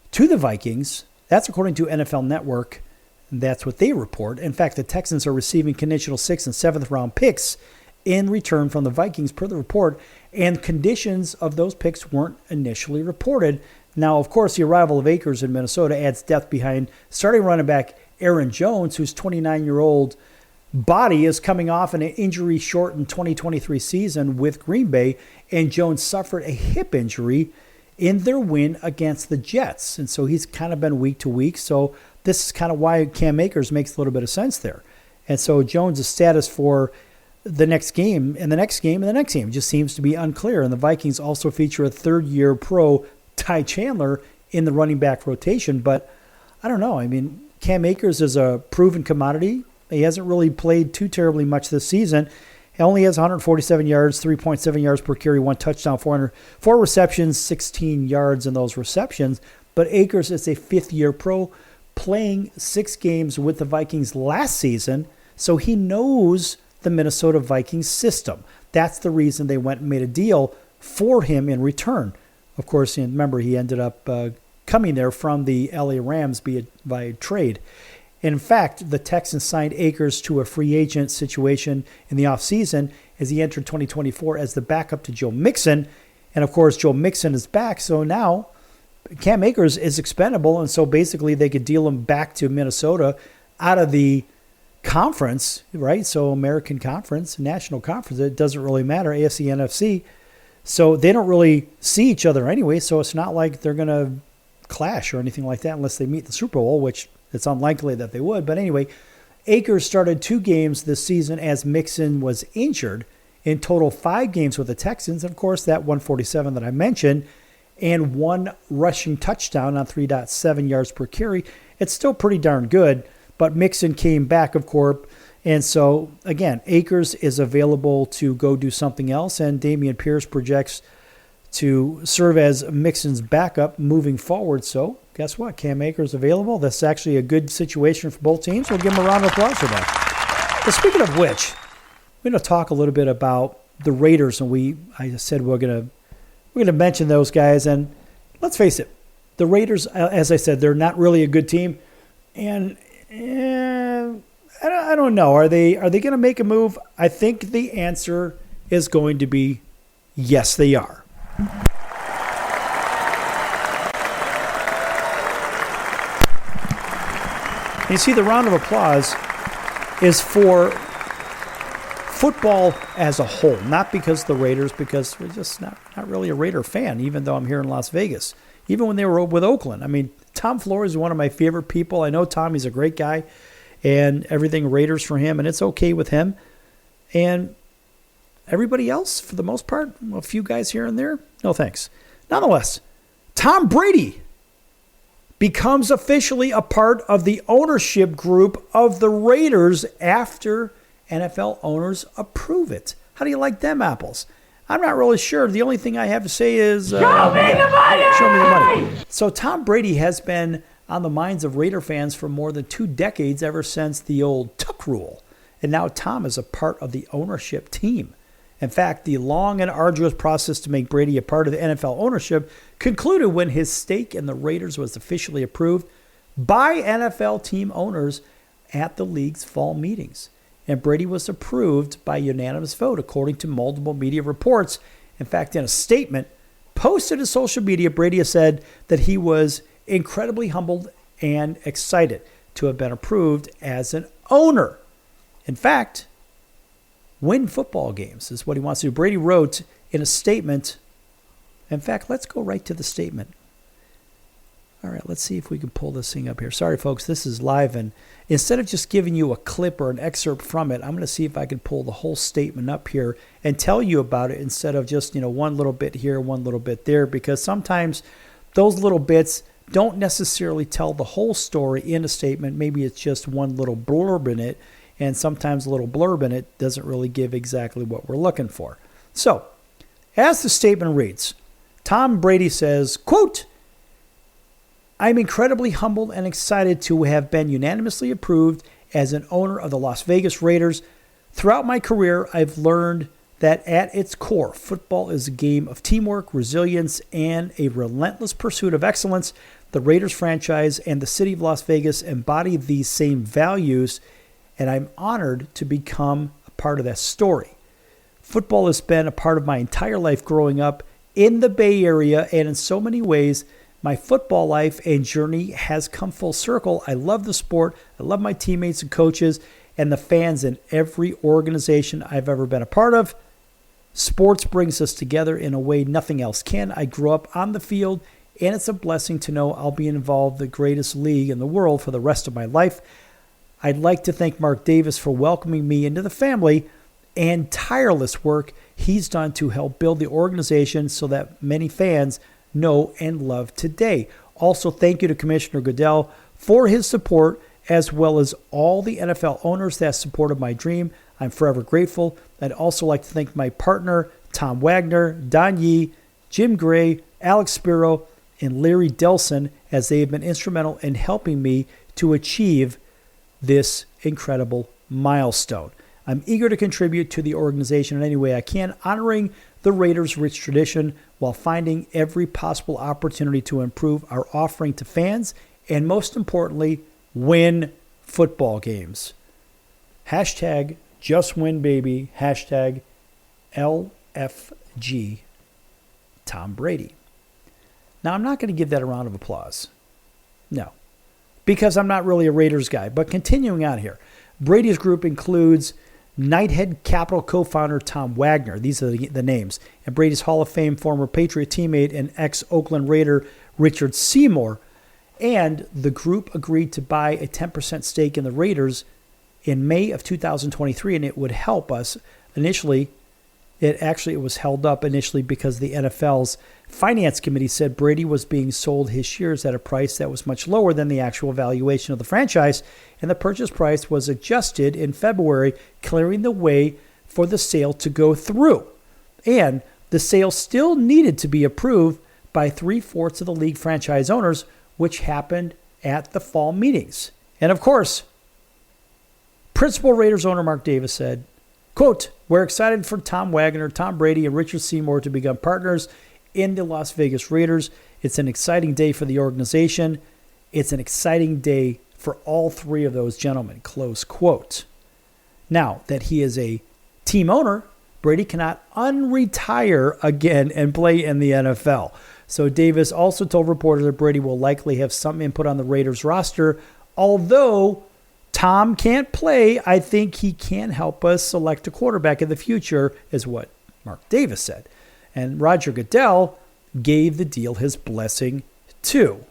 to the Vikings. That's according to NFL Network. That's what they report. In fact, the Texans are receiving conditional 6th and 7th round picks in return from the Vikings per the report, and conditions of those picks weren't initially reported. Now, of course, the arrival of Akers in Minnesota adds depth behind starting running back Aaron Jones, whose 29-year-old body is coming off an injury-shortened 2023 season with Green Bay, and Jones suffered a hip injury in their win against the Jets. And so he's kind of been week to week. So this is kind of why Cam Akers makes a little bit of sense there. And so Jones' status for the next game and the next game and the next game just seems to be unclear. And the Vikings also feature a third-year pro, Ty Chandler, in the running back rotation. But I don't know. I mean, Cam Akers is a proven commodity. He hasn't really played too terribly much this season. He only has 147 yards, 3.7 yards per carry, 1 touchdown, 4 receptions, 16 yards in those receptions. But Akers is a fifth-year pro playing 6 games with the Vikings last season, so he knows the Minnesota Vikings system. That's the reason they went and made a deal for him in return. Of course, remember, he ended up coming there from the LA Rams by trade. In fact, the Texans signed Akers to a free agent situation in the offseason as he entered 2024 as the backup to Joe Mixon. And, of course, Joe Mixon is back, so now Cam Akers is expendable, and so basically they could deal him back to Minnesota out of the conference, right? So American Conference, National Conference, it doesn't really matter, AFC, NFC. So they don't really see each other anyway, so it's not like they're going to clash or anything like that unless they meet the Super Bowl, which it's unlikely that they would. But anyway, Akers started 2 games this season as Mixon was injured. In total, 5 games with the Texans. Of course, that 147 that I mentioned, and 1 rushing touchdown on 3.7 yards per carry. It's still pretty darn good, but Mixon came back, of course. And so, again, Akers is available to go do something else, and Dameon Pierce projects to serve as Mixon's backup moving forward. So, guess what? Cam Akers available. That's actually a good situation for both teams. We'll give them a round of applause for that. But speaking of which, we're going to talk a little bit about the Raiders, and I said we're going to mention those guys. And let's face it, the Raiders, as I said, they're not really a good team. And I don't know. Are they going to make a move? I think the answer is going to be yes, they are. You see, the round of applause is for football as a whole, not because of the Raiders, because we're just not really a Raider fan, even though I'm here in Las Vegas. Even when they were with Oakland. I mean, Tom Flores is one of my favorite people. I know Tommy's a great guy, and everything Raiders for him, and it's okay with him. And everybody else, for the most part, a few guys here and there, no thanks. Nonetheless, Tom Brady becomes officially a part of the ownership group of the Raiders after NFL owners approve it. How do you like them apples? I'm not really sure. The only thing I have to say is... Show me the money! So Tom Brady has been on the minds of Raider fans for more than 2 decades, ever since the old Tuck rule. And now Tom is a part of the ownership team. In fact, the long and arduous process to make Brady a part of the NFL ownership concluded when his stake in the Raiders was officially approved by NFL team owners at the league's fall meetings. And Brady was approved by unanimous vote, according to multiple media reports. In fact, in a statement posted to social media, Brady has said that he was incredibly humbled and excited to have been approved as an owner. In fact, win football games is what he wants to do. Brady wrote in a statement. In fact, let's go right to the statement. All right, let's see if we can pull this thing up here. Sorry, folks, this is live, and instead of just giving you a clip or an excerpt from it, I'm going to see if I can pull the whole statement up here and tell you about it instead of just, one little bit here, one little bit there, because sometimes those little bits don't necessarily tell the whole story in a statement. Maybe it's just one little blurb in it, and sometimes a little blurb in it doesn't really give exactly what we're looking for. So, as the statement reads, Tom Brady says, quote, "I'm incredibly humbled and excited to have been unanimously approved as an owner of the Las Vegas Raiders. Throughout my career, I've learned that at its core, football is a game of teamwork, resilience, and a relentless pursuit of excellence. The Raiders franchise and the city of Las Vegas embody these same values, and I'm honored to become a part of that story. Football has been a part of my entire life growing up in the Bay Area, and in so many ways, my football life and journey has come full circle. I love the sport. I love my teammates and coaches and the fans in every organization I've ever been a part of. Sports brings us together in a way nothing else can. I grew up on the field, and it's a blessing to know I'll be involved in the greatest league in the world for the rest of my life. I'd like to thank Mark Davis for welcoming me into the family and tireless work he's done to help build the organization so that many fans know and love today. Also, thank you to Commissioner Goodell for his support, as well as all the NFL owners that supported my dream. I'm forever grateful. I'd also like to thank my partner, Tom Wagner, Don Yee, Jim Gray, Alex Spiro, and Larry Delson, as they have been instrumental in helping me to achieve this incredible milestone. I'm eager to contribute to the organization in any way I can, honoring the Raiders' rich tradition while finding every possible opportunity to improve our offering to fans and, most importantly, win football games. Hashtag just win, baby. Hashtag LFG Tom Brady. Now, I'm not going to give that a round of applause. No, because I'm not really a Raiders guy. But continuing on here, Brady's group includes Knighthead Capital co-founder Tom Wagner. These are the names. And Brady's Hall of Fame former Patriot teammate and ex-Oakland Raider Richard Seymour. And the group agreed to buy a 10% stake in the Raiders in May of 2023, and it would help us initially. It was held up initially because the NFL's finance committee said Brady was being sold his shares at a price that was much lower than the actual valuation of the franchise, and the purchase price was adjusted in February, clearing the way for the sale to go through. And the sale still needed to be approved by 3/4 of the league franchise owners, which happened at the fall meetings. And of course, principal Raiders owner Mark Davis said, quote, "We're excited for Tom Wagner, Tom Brady, and Richard Seymour to become partners in the Las Vegas Raiders. It's an exciting day for the organization. It's an exciting day for all three of those gentlemen," close quote. Now, that he is a team owner, Brady cannot unretire again and play in the NFL. So Davis also told reporters that Brady will likely have some input on the Raiders roster, although Tom can't play. I think he can help us select a quarterback in the future, is what Mark Davis said. And Roger Goodell gave the deal his blessing too.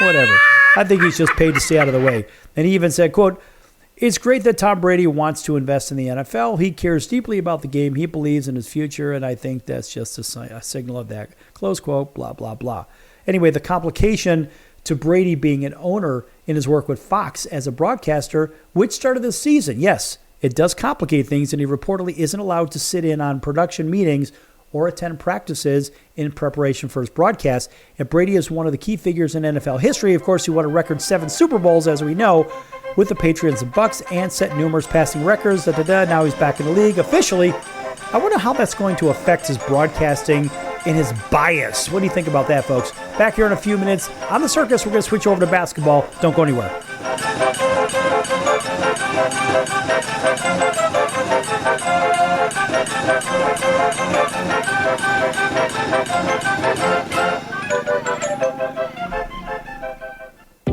Whatever. I think he's just paid to stay out of the way. And he even said, quote, "It's great that Tom Brady wants to invest in the NFL. He cares deeply about the game. He believes in his future, and I think that's just a signal of that." Close quote, blah, blah, blah. Anyway, the complication to Brady being an owner in his work with Fox as a broadcaster, which started this season. Yes, it does complicate things, and he reportedly isn't allowed to sit in on production meetings or attend practices in preparation for his broadcast. And Brady is one of the key figures in NFL history. Of course, he won a record 7 Super Bowls, as we know, with the Patriots and Bucks, and set numerous passing records. Now he's back in the league officially. I wonder how that's going to affect his broadcasting and his bias. What do you think about that, folks? Back here in a few minutes on The Circus. We're going to switch over to basketball. Don't go anywhere.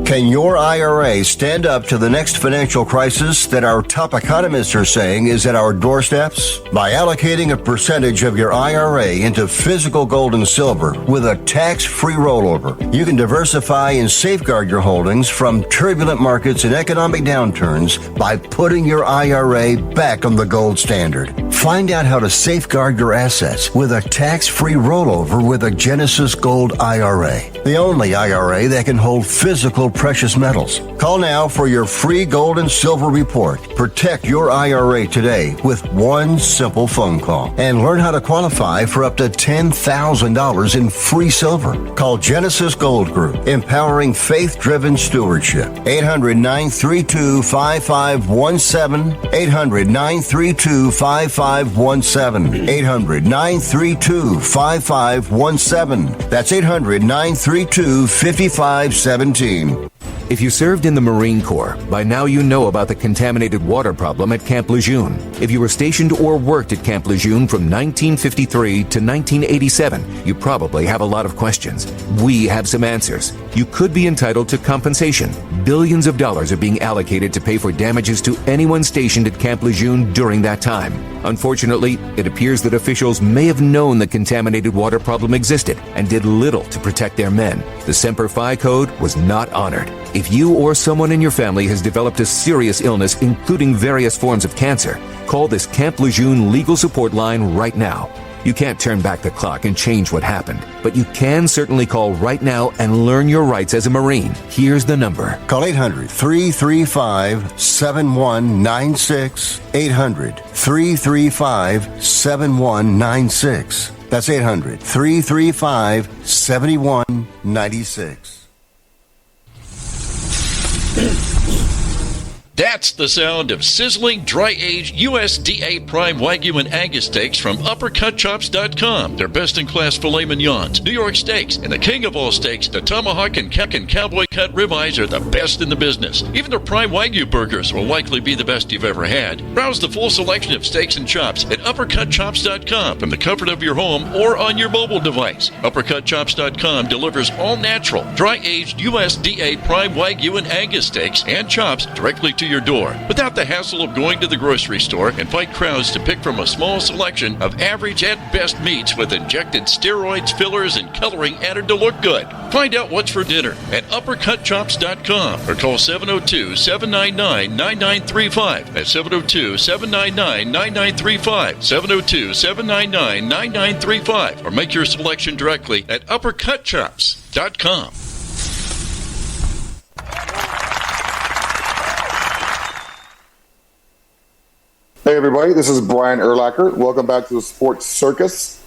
Can your IRA stand up to the next financial crisis that our top economists are saying is at our doorsteps? By allocating a percentage of your IRA into physical gold and silver with a tax-free rollover, you can diversify and safeguard your holdings from turbulent markets and economic downturns by putting your IRA back on the gold standard. Find out how to safeguard your assets with a tax-free rollover with a Genesis Gold IRA, the only IRA that can hold physical precious metals. Call now for your free gold and silver report. Protect your IRA today with one simple phone call and learn how to qualify for up to $10,000 in free silver. Call Genesis Gold Group, empowering faith-driven stewardship. 800-932-5517. 800-932-5517. 800-932-5517. That's 800-932-5517. If you served in the Marine Corps, by now you know about the contaminated water problem at Camp Lejeune. If you were stationed or worked at Camp Lejeune from 1953 to 1987, you probably have a lot of questions. We have some answers. You could be entitled to compensation. Billions of dollars are being allocated to pay for damages to anyone stationed at Camp Lejeune during that time. Unfortunately, it appears that officials may have known the contaminated water problem existed and did little to protect their men. The Semper Fi Code was not honored. If you or someone in your family has developed a serious illness, including various forms of cancer, call this Camp Lejeune legal support line right now. You can't turn back the clock and change what happened, but you can certainly call right now and learn your rights as a Marine. Here's the number. Call 800-335-7196. 800-335-7196. That's 800-335-7196. That's the sound of sizzling, dry-aged USDA Prime Wagyu and Angus steaks from UpperCutChops.com. Their best-in-class filet mignons, New York steaks, and the king of all steaks, the tomahawk and cowboy cut ribeyes are the best in the business. Even their Prime Wagyu burgers will likely be the best you've ever had. Browse the full selection of steaks and chops at UpperCutChops.com from the comfort of your home or on your mobile device. UpperCutChops.com delivers all-natural, dry-aged USDA Prime Wagyu and Angus steaks and chops directly to your door without the hassle of going to the grocery store and fight crowds to pick from a small selection of average at best meats with injected steroids, fillers, and coloring added to look good. Find out what's for dinner at UpperCutChops.com or call 702-799-9935. That's 702-799-9935. 702-799-9935. Or make your selection directly at UpperCutChops.com. Hey everybody, this is Brian Urlacher. Welcome back to the Sports Circus.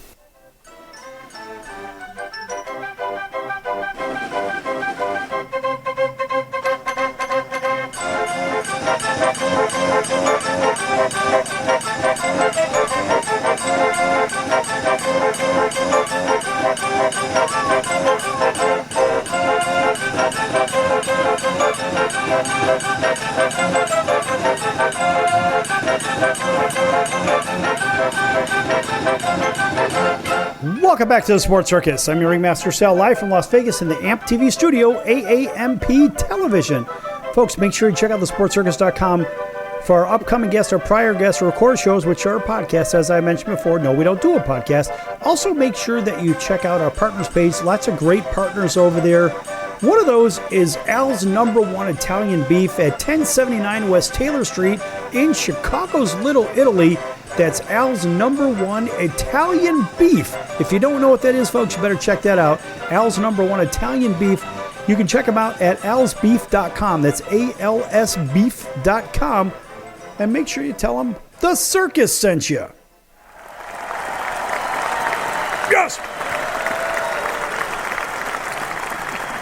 Welcome back to the Sports Circus. I'm your Ringmaster Sal, live from Las Vegas in the AMP TV studio, AAMP Television. Folks, make sure you check out the sportscircus.com for our upcoming guests, our prior guests, or record shows, which are podcasts, as I mentioned before. No, we don't do a podcast. Also, make sure that you check out our partners page. Lots of great partners over there. One of those is Al's Number One Italian Beef at 1079 West Taylor Street in Chicago's Little Italy. That's Al's Number One Italian Beef. If you don't know what that is, folks, you better check that out. Al's Number One Italian Beef. You can check them out at alsbeef.com. That's alsbeef.com. And make sure you tell them the circus sent you. Yes!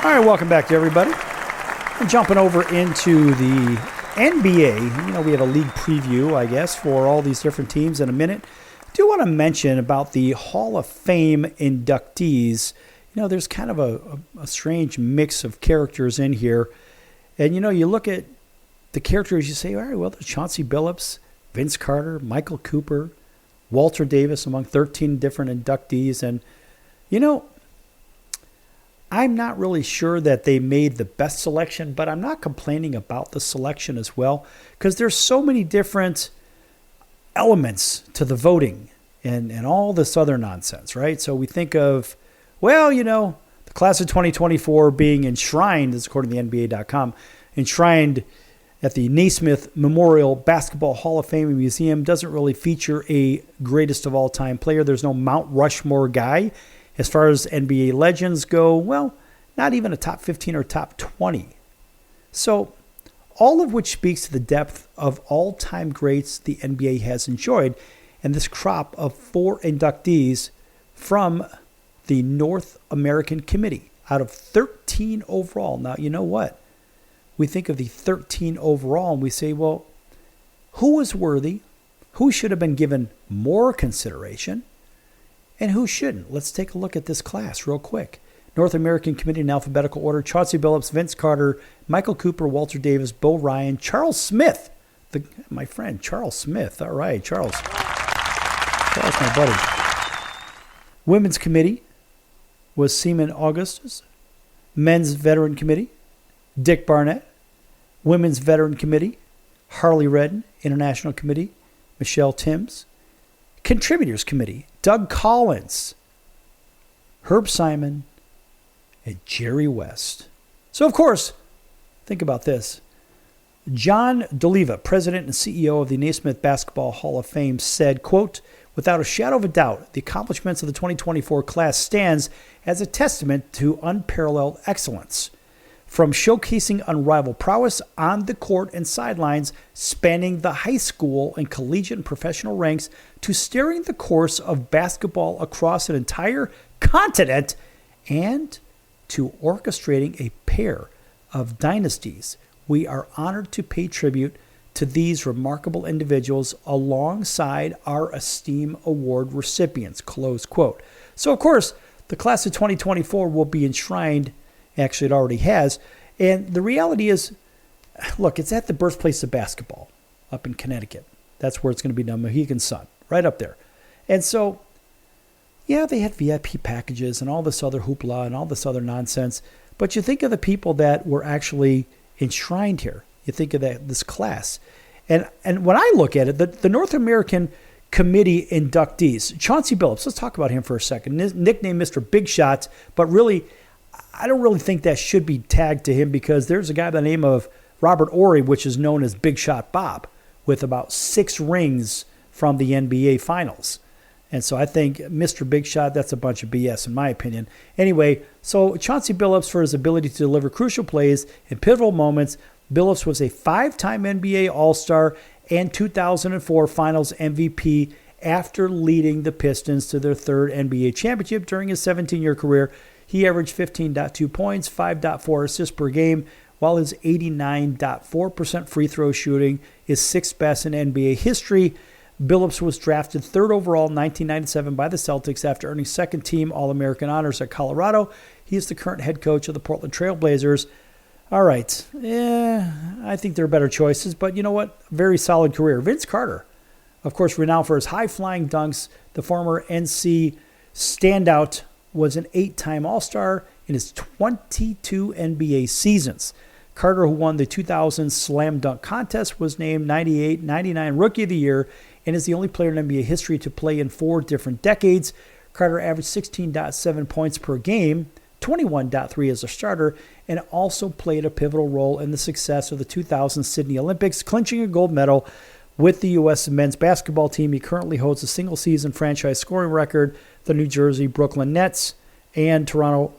All right, welcome back to everybody. I'm jumping over into the NBA. You know, we have a league preview, I guess, for all these different teams in a minute. I do want to mention about the Hall of Fame inductees. You know, there's kind of a strange mix of characters in here. And, you know, you look at the characters, you say, all right, well, there's Chauncey Billups, Vince Carter, Michael Cooper, Walter Davis among 13 different inductees. And, you know, I'm not really sure that they made the best selection, but I'm not complaining about the selection as well, because there's so many different elements to the voting and all this other nonsense, right? So we think of, well, you know, the class of 2024 being enshrined, as according to the NBA.com, enshrined at the Naismith Memorial Basketball Hall of Fame Museum doesn't really feature a greatest of all time player. There's no Mount Rushmore guy. As far as NBA legends go, well, not even a top 15 or top 20. So all of which speaks to the depth of all-time greats the NBA has enjoyed, and this crop of 4 inductees from the North American Committee out of 13 overall. Now, you know what? We think of the 13 overall and we say, well, who was worthy? Who should have been given more consideration? And who shouldn't? Let's take a look at this class real quick. North American Committee in alphabetical order: Chauncey Billups, Vince Carter, Michael Cooper, Walter Davis, Bo Ryan, Charles Smith. My friend, Charles Smith. All right, Charles. Charles, my buddy. Women's Committee was Seaman Augustus. Men's Veteran Committee, Dick Barnett. Women's Veteran Committee, Harley Redden. International Committee, Michelle Timms. Contributors Committee, Doug Collins, Herb Simon, and Jerry West. So, of course, think about this. John D'Oliva, president and CEO of the Naismith Basketball Hall of Fame, said, quote, "Without a shadow of a doubt, the accomplishments of the 2024 class stands as a testament to unparalleled excellence. From showcasing unrivaled prowess on the court and sidelines, spanning the high school and collegiate and professional ranks, to steering the course of basketball across an entire continent, and to orchestrating a pair of dynasties, we are honored to pay tribute to these remarkable individuals alongside our esteemed award recipients," close quote. So, of course, the class of 2024 will be enshrined. Actually, it already has. And the reality is, look, it's at the birthplace of basketball up in Connecticut. That's where it's going to be done, Mohegan Sun, right up there. And so, yeah, they had VIP packages and all this other hoopla and all this other nonsense. But you think of the people that were actually enshrined here. You think of this class. And when I look at it, the North American Committee inductees, Chauncey Billups, let's talk about him for a second. Nicknamed Mr. Big Shots, but really, I don't really think that should be tagged to him, because there's a guy by the name of Robert Horry, which is known as Big Shot Bob, with about 6 rings from the NBA Finals. And so I think Mr. Big Shot, that's a bunch of BS in my opinion. Anyway, so Chauncey Billups, for his ability to deliver crucial plays in pivotal moments. Billups was a 5-time NBA All-Star and 2004 Finals MVP after leading the Pistons to their 3rd NBA championship during his 17-year career. He averaged 15.2 points, 5.4 assists per game, while his 89.4% free throw shooting is 6th best in NBA history. Billups was drafted 3rd overall in 1997 by the Celtics after earning 2nd-team All-American honors at Colorado. He is the current head coach of the Portland Trail Blazers. All right, I think there are better choices, but you know what? Very solid career. Vince Carter, of course, renowned for his high-flying dunks, the former NC standout, was an 8-time All-Star in his 22 NBA seasons. Carter, who won the 2000 Slam Dunk Contest, was named 98-99 Rookie of the Year and is the only player in NBA history to play in 4 different decades. Carter averaged 16.7 points per game, 21.3 as a starter, and also played a pivotal role in the success of the 2000 Sydney Olympics, clinching a gold medal with the U.S. men's basketball team. He currently holds a single-season franchise scoring record, the New Jersey Brooklyn Nets and Toronto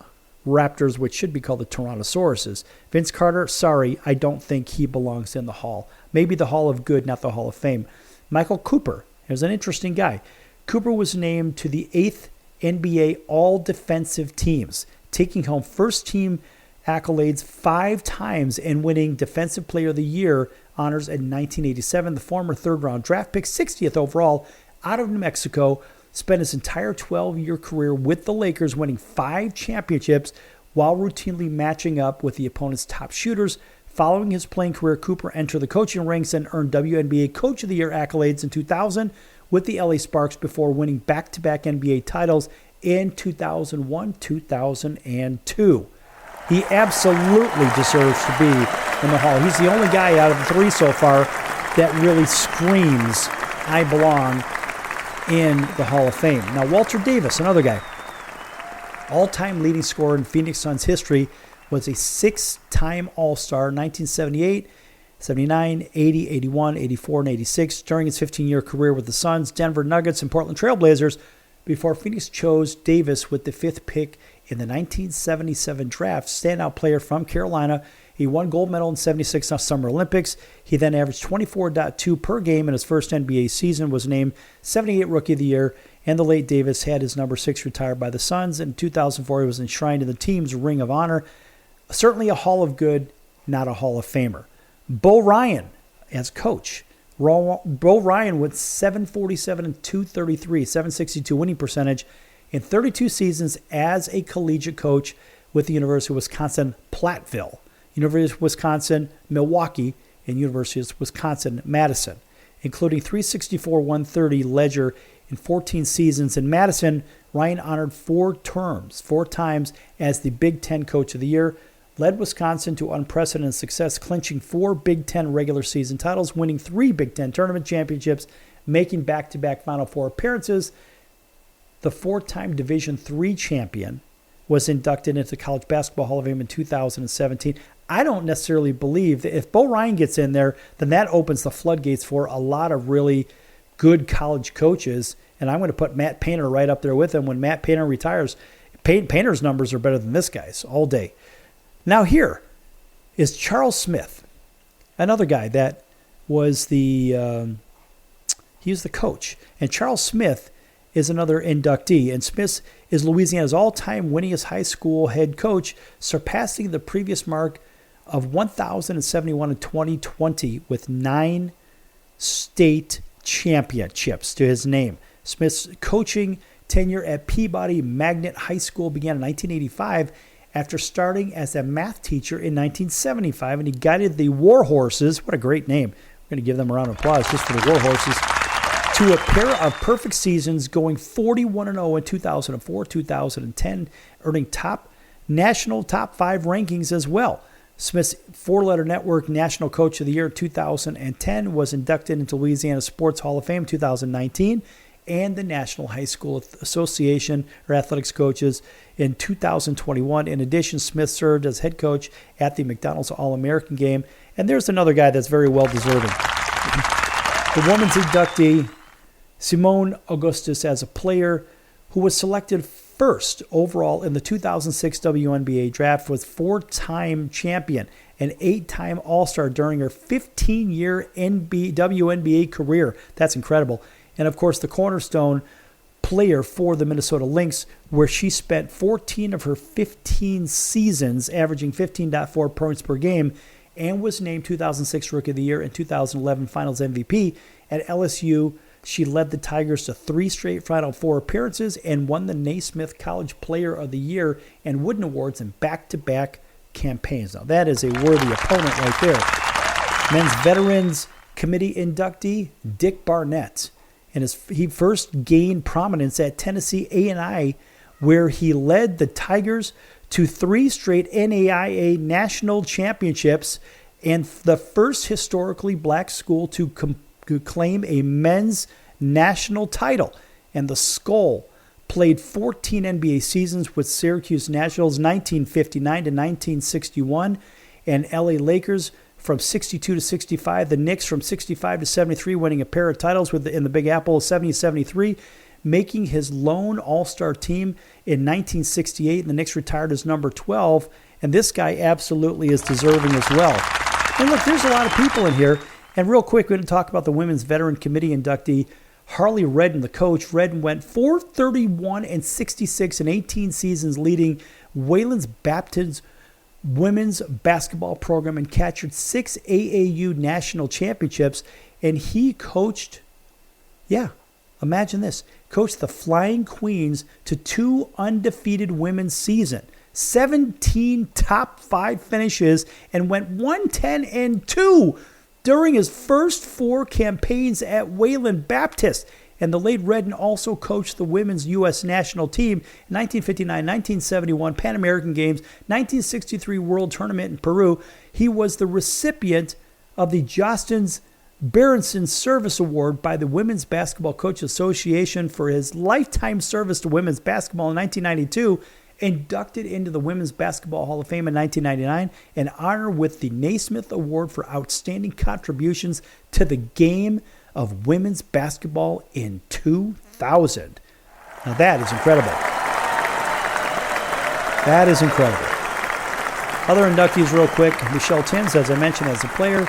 Raptors, which should be called the Toronto-sauruses. Vince Carter, sorry, I don't think he belongs in the Hall. Maybe the Hall of Good, not the Hall of Fame. Michael Cooper, here's an interesting guy. Cooper was named to the 8th NBA All-Defensive Teams, taking home first-team accolades 5 times and winning Defensive Player of the Year honors in 1987. The former third-round draft pick, 60th overall, out of New Mexico, spent his entire 12-year career with the Lakers, winning 5 championships while routinely matching up with the opponent's top shooters. Following his playing career, Cooper entered the coaching ranks and earned WNBA Coach of the Year accolades in 2000 with the LA Sparks before winning back-to-back NBA titles in 2001, 2002. He absolutely deserves to be in the Hall. He's the only guy out of the 3 so far that really screams, I belong in the Hall of Fame. Now, Walter Davis, another guy, all-time leading scorer in Phoenix Suns history, was a 6-time All-Star, 1978, 79, 80, 81, 84, and 86 during his 15-year career with the Suns, Denver Nuggets, and Portland Trail Blazers before Phoenix chose Davis with the 5th pick in the 1977 draft. Standout player from Carolina. He won gold medal in 76 Summer Olympics. He then averaged 24.2 per game in his first NBA season, was named 78 Rookie of the Year, and the late Davis had his number 6 retired by the Suns. In 2004, he was enshrined in the team's Ring of Honor. Certainly a Hall of Good, not a Hall of Famer. Bo Ryan as coach. Bo Ryan with 747 and 233, 762 winning percentage in 32 seasons as a collegiate coach with the University of Wisconsin Platteville, University of Wisconsin Milwaukee, and University of Wisconsin Madison, including 364, 130 ledger in 14 seasons. In Madison, Ryan honored 4 times as the Big Ten Coach of the Year, led Wisconsin to unprecedented success, clinching 4 Big Ten regular season titles, winning 3 Big Ten tournament championships, making back-to-back Final Four appearances. The 4-time Division III champion was inducted into the College Basketball Hall of Fame in 2017. I don't necessarily believe that if Bo Ryan gets in there, then that opens the floodgates for a lot of really good college coaches. And I'm going to put Matt Painter right up there with him. When Matt Painter retires, Painter's numbers are better than this guy's all day. Now here is Charles Smith, another guy that was he was the coach. And Charles Smith is another inductee. And Smith is Louisiana's all-time winningest high school head coach, surpassing the previous mark of 1,071 in 2020 with 9 state championships to his name. Smith's coaching tenure at Peabody Magnet High School began in 1985 after starting as a math teacher in 1975, and he guided the War Horses, what a great name, we're going to give them a round of applause just for the War Horses, to a pair of perfect seasons, going 41-0 in 2004, 2010, earning national top 5 rankings as well. Smith's 4-letter network National Coach of the Year 2010 was inducted into Louisiana Sports Hall of Fame 2019, and the National High School Association or Athletics Coaches in 2021. In addition, Smith served as head coach at the McDonald's All-American Game. And there's another guy that's very well deserving. The women's inductee, Simone Augustus, as a player who was selected first overall in the 2006 WNBA draft, was 4-time champion and 8-time All-Star during her 15-year WNBA career. That's incredible. And, of course, the cornerstone player for the Minnesota Lynx, where she spent 14 of her 15 seasons, averaging 15.4 points per game, and was named 2006 Rookie of the Year and 2011 Finals MVP. At LSU, she led the Tigers to 3 straight Final Four appearances and won the Naismith College Player of the Year and Wooden Awards in back-to-back campaigns. Now, that is a worthy opponent right there. Men's Veterans Committee inductee, Dick Barnett. And he first gained prominence at Tennessee A&I, where he led the Tigers to 3 straight NAIA national championships and the first historically black school to claim a men's national title. And the Skull played 14 NBA seasons with Syracuse Nationals 1959 to 1961 and LA Lakers from 62 to 65. The Knicks from 65 to 73, winning a pair of titles in the Big Apple 70-73, making his lone all-star team in 1968. And the Knicks retired as number 12. And this guy absolutely is deserving as well. And look, there's a lot of people in here. And real quick, we're going to talk about the Women's Veteran Committee inductee, Harley Redden, the coach. Redden went 431-66 in 18 seasons, leading Wayland's Baptist women's basketball program and captured 6 AAU national championships. And he coached, imagine this, coached the Flying Queens to 2 undefeated women's season, 17 top 5 finishes, and went 110-2 during his first 4 campaigns at Wayland Baptist. And the late Redden also coached the women's U.S. national team in 1959, 1971 Pan American Games, 1963 World Tournament in Peru. He was the recipient of the Jostens Berenson Service Award by the Women's Basketball Coach Association for his lifetime service to women's basketball in 1992, inducted into the Women's Basketball Hall of Fame in 1999, and honored with the Naismith Award for outstanding contributions to the game of women's basketball in 2000. Now that is incredible. That is incredible. Other inductees real quick. Michelle Timms, as I mentioned, as a player.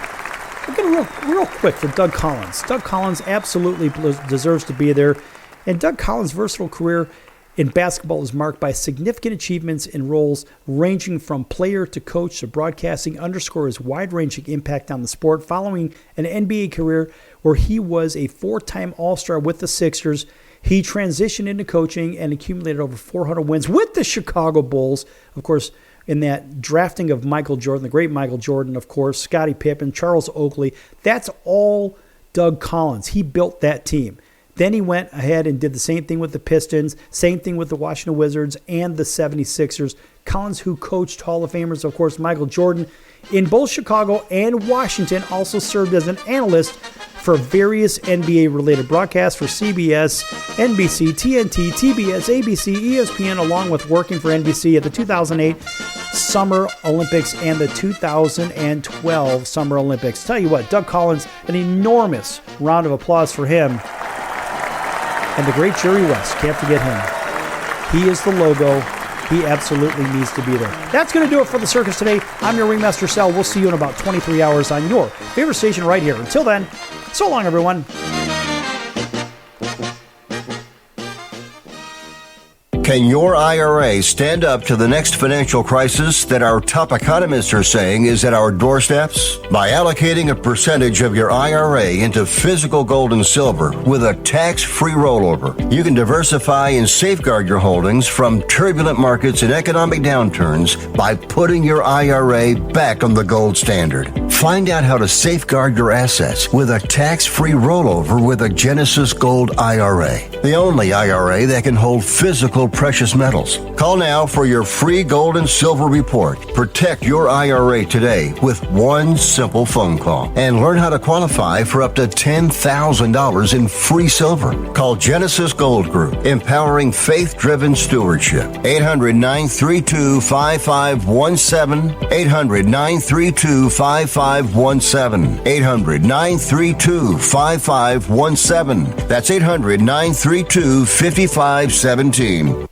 We'll get real quick for Doug Collins. Doug Collins absolutely deserves to be there. And Doug Collins' versatile career in basketball is marked by significant achievements in roles ranging from player to coach to broadcasting, underscore his wide-ranging impact on the sport. Following an NBA career where he was a 4-time All-Star with the Sixers, he transitioned into coaching and accumulated over 400 wins with the Chicago Bulls. Of course, in that drafting of Michael Jordan, the great Michael Jordan, of course, Scottie Pippen, Charles Oakley. That's all Doug Collins. He built that team. Then he went ahead and did the same thing with the Pistons, same thing with the Washington Wizards and the 76ers. Collins, who coached Hall of Famers, of course, Michael Jordan, in both Chicago and Washington, also served as an analyst for various NBA-related broadcasts for CBS, NBC, TNT, TBS, ABC, ESPN, along with working for NBC at the 2008 Summer Olympics and the 2012 Summer Olympics. Tell you what, Doug Collins, an enormous round of applause for him. And the great Jerry West, can't forget him. He is the logo. He absolutely needs to be there. That's going to do it for the circus today. I'm your Ringmaster Sal. We'll see you in about 23 hours on your favorite station right here. Until then, so long, everyone. Can your IRA stand up to the next financial crisis that our top economists are saying is at our doorsteps? By allocating a percentage of your IRA into physical gold and silver with a tax-free rollover, you can diversify and safeguard your holdings from turbulent markets and economic downturns by putting your IRA back on the gold standard. Find out how to safeguard your assets with a tax-free rollover with a Genesis Gold IRA, the only IRA that can hold physical precious metals. Call now for your free gold and silver report. Protect your IRA today with one simple phone call and learn how to qualify for up to $10,000 in free silver. Call Genesis Gold Group, empowering faith-driven stewardship. 800-932-5517. 800-932-5517. 800-932-5517. That's 800-932-5517.